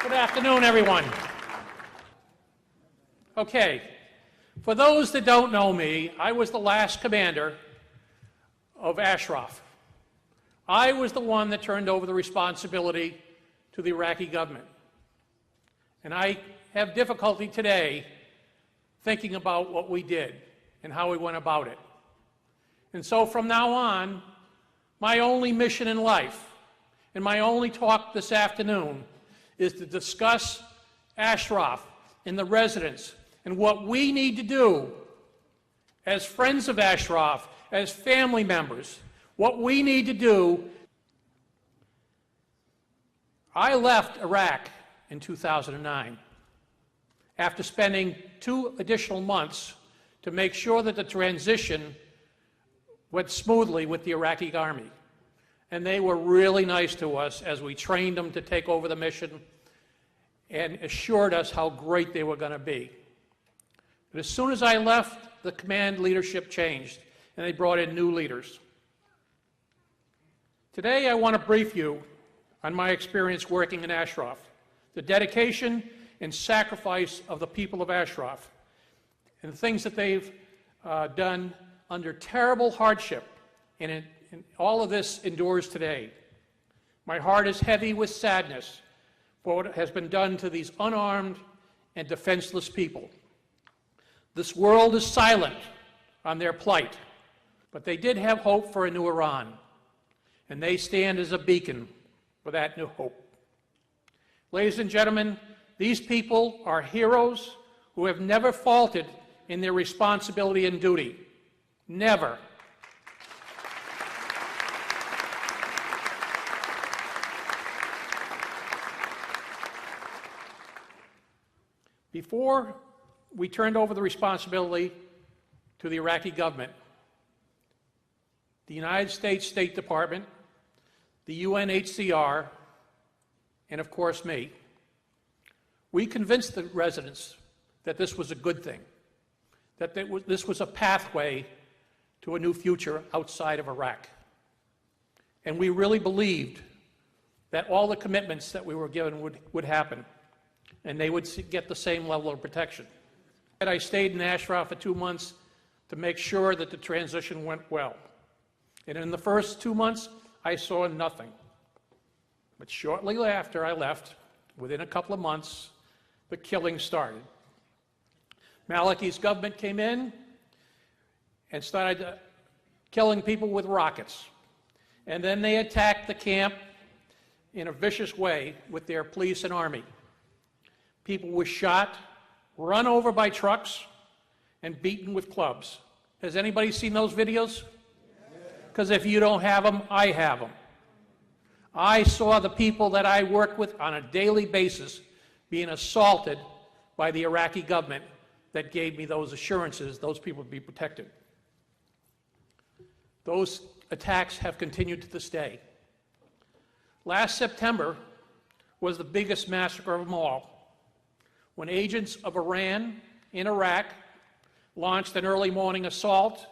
Good afternoon, everyone. Okay, for those that don't know me, I was the last commander of Ashraf. I was the one that turned over the responsibility to the Iraqi government. And I have difficulty today thinking about what we did and how we went about it. And so from now on, my only mission in life and my only talk this afternoon is to discuss Ashraf and the residents and what we need to do as friends of Ashraf, as family members, what we need to do. I left Iraq in 2009 after spending 2 additional months to make sure that the transition went smoothly with the Iraqi army. And they were really nice to us as we trained them to take over the mission and assured us how great they were going to be. But as soon as I left, the command leadership changed, and they brought in new leaders. Today, I want to brief you on my experience working in Ashraf, the dedication and sacrifice of the people of Ashraf, and the things that they've done under terrible hardship, and all of this endures today. My heart is heavy with sadness for what has been done to these unarmed and defenseless people. This world is silent on their plight, but they did have hope for a new Iran, and they stand as a beacon for that new hope. Ladies and gentlemen, these people are heroes who have never faltered in their responsibility and duty. Never. Before we turned over the responsibility to the Iraqi government, the United States State Department, the UNHCR, and of course me, we convinced the residents that this was a good thing, that this was a pathway to a new future outside of Iraq. And we really believed that all the commitments that we were given would happen, and they would get the same level of protection. And I stayed in Ashraf for 2 months to make sure that the transition went well. And in the first 2 months, I saw nothing. But shortly after I left, within a couple of months, the killing started. Maliki's government came in and started killing people with rockets. And then they attacked the camp in a vicious way with their police and army. People were shot, run over by trucks, and beaten with clubs. Has anybody seen those videos? Because if you don't have them, I have them. I saw the people that I work with on a daily basis being assaulted by the Iraqi government that gave me those assurances those people would be protected. Those attacks have continued to this day. Last September was the biggest massacre of them all, when agents of Iran in Iraq launched an early morning assault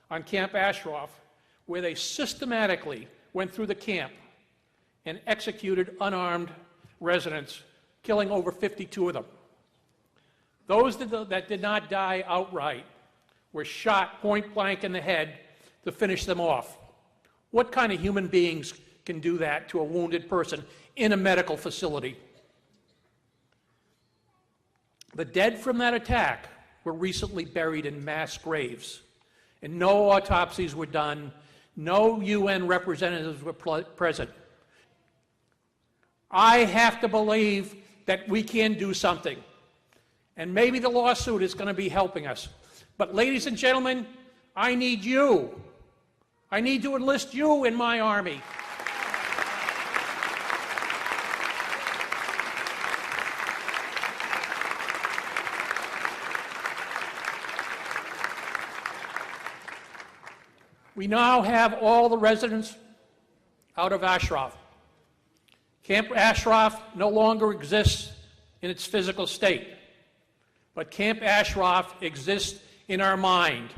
on Camp Ashraf, where they systematically went through the camp and executed unarmed residents, killing over 52 of them. Those that did not die outright were shot point blank in the head to finish them off. What kind of human beings can do that to a wounded person in a medical facility? The dead from that attack were recently buried in mass graves, and no autopsies were done, no UN representatives were present. I have to believe that we can do something, and maybe the lawsuit is going to be helping us. But ladies and gentlemen, I need you. I need to enlist you in my army. We now have all the residents out of Ashraf. Camp Ashraf no longer exists in its physical state, but Camp Ashraf exists in our mind.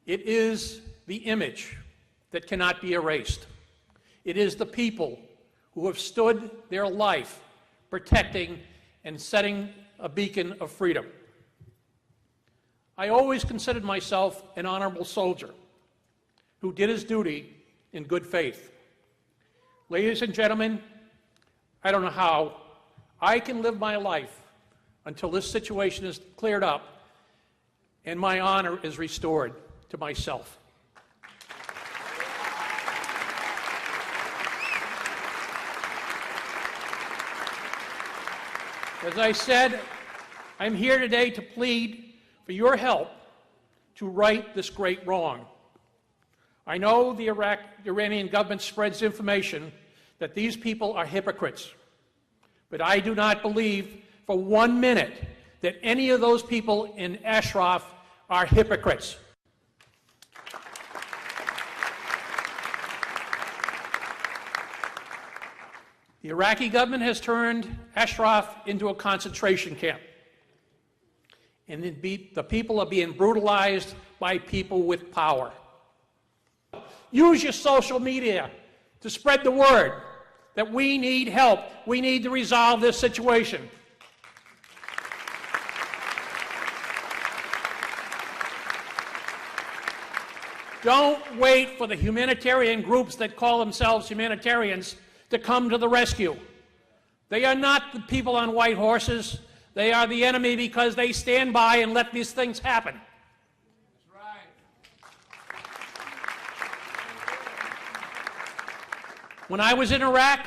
It is the image that cannot be erased. It is the people who have stood their life protecting and setting a beacon of freedom. I always considered myself an honorable soldier who did his duty in good faith. Ladies and gentlemen, I don't know how I can live my life until this situation is cleared up and my honor is restored to myself. As I said, I'm here today to plead for your help to right this great wrong. I know the Iranian government spreads information that these people are hypocrites, but I do not believe for 1 minute that any of those people in Ashraf are hypocrites. The Iraqi government has turned Ashraf into a concentration camp, and the people are being brutalized by people with power. Use your social media to spread the word that we need help. We need to resolve this situation. Don't wait for the humanitarian groups that call themselves humanitarians to come to the rescue. They are not the people on white horses. They are the enemy because they stand by and let these things happen. That's right. When I was in Iraq,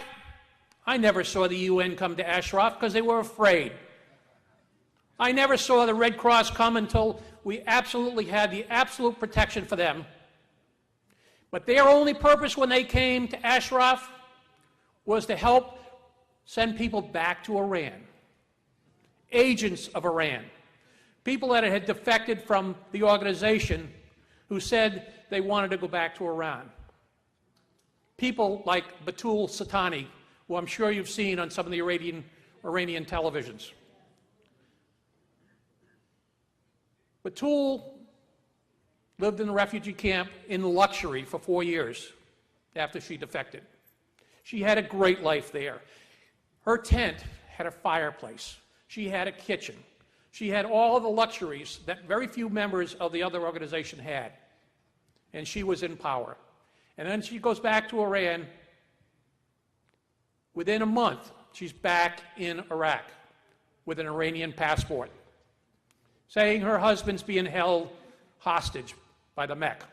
I never saw the UN come to Ashraf because they were afraid. I never saw the Red Cross come until we absolutely had the absolute protection for them. But their only purpose when they came to Ashraf was to help send people back to Iran. Agents of Iran. People that had defected from the organization who said they wanted to go back to Iran. People like Batul Satani, who I'm sure you've seen on some of the Iranian televisions. Batul lived in a refugee camp in luxury for 4 years after she defected. She had a great life there. Her tent had a fireplace. She had a kitchen. She had all of the luxuries that very few members of the other organization had. And she was in power. And then she goes back to Iran. Within a month, she's back in Iraq with an Iranian passport, saying her husband's being held hostage by the Mech.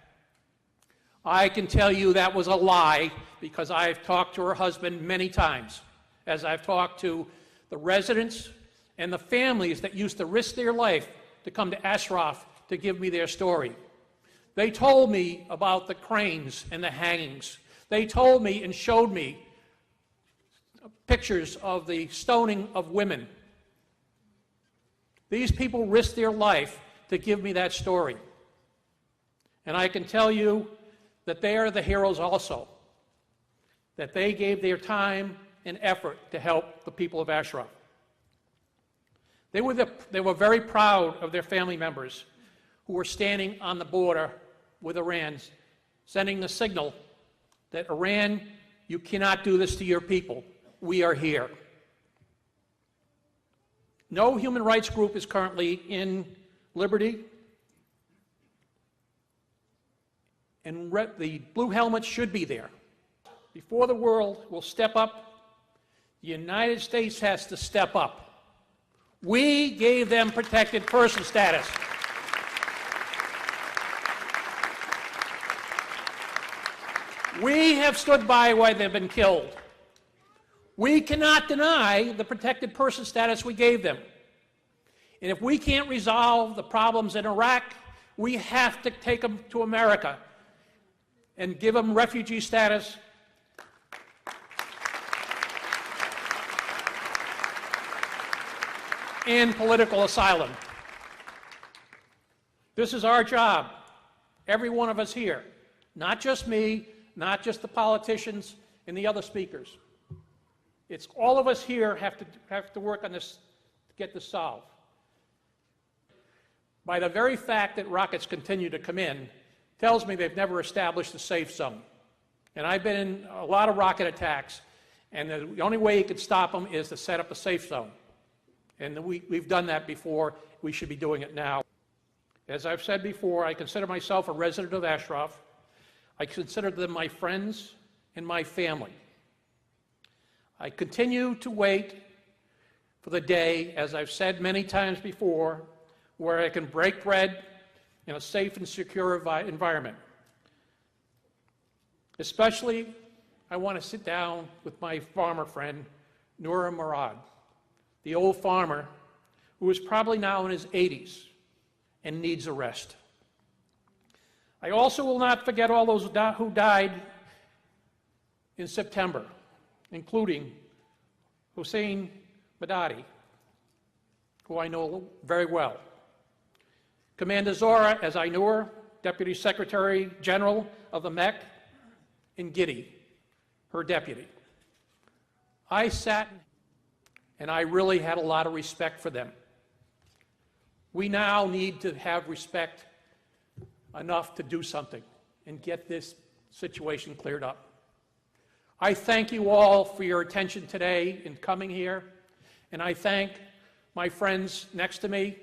I can tell you that was a lie because I've talked to her husband many times, as I've talked to the residents and the families that used to risk their life to come to Ashraf to give me their story. They told me about the cranes and the hangings. They told me and showed me pictures of the stoning of women. These people risked their life to give me that story. And I can tell you that they are the heroes also, that they gave their time and effort to help the people of Ashraf. They were very proud of their family members who were standing on the border with Iran, sending the signal that Iran, you cannot do this to your people. We are here. No human rights group is currently in Liberty, and the blue helmets should be there. Before the world will step up, the United States has to step up. We gave them protected person status. We have stood by while they've been killed. We cannot deny the protected person status we gave them. And if we can't resolve the problems in Iraq, we have to take them to America and give them refugee status. And political asylum. This is our job, every one of us here, not just me, not just the politicians and the other speakers. It's all of us here have to work on this to get this solved. By the very fact that rockets continue to come in, tells me they've never established a safe zone. And I've been in a lot of rocket attacks, and the only way you could stop them is to set up a safe zone. And we've done that before. We should be doing it now. As I've said before, I consider myself a resident of اشرف. I consider them my friends and my family. I continue to wait for the day, as I've said many times before, where I can break bread in a safe and secure environment. Especially, I want to sit down with my farmer friend, Noura Murad, the old farmer who is probably now in his 80s and needs a rest. I also will not forget all those who died in September, including Hussein Madadi, who I know very well. Commander Zora, as I knew her, Deputy Secretary General of the MEC, and Giddy, her deputy. I sat and I really had a lot of respect for them. We now need to have respect enough to do something and get this situation cleared up. I thank you all for your attention today in coming here, and I thank my friends next to me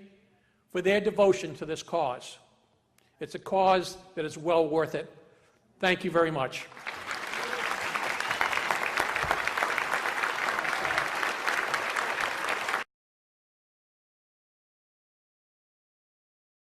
for their devotion to this cause. It's a cause that is well worth it. Thank you very much.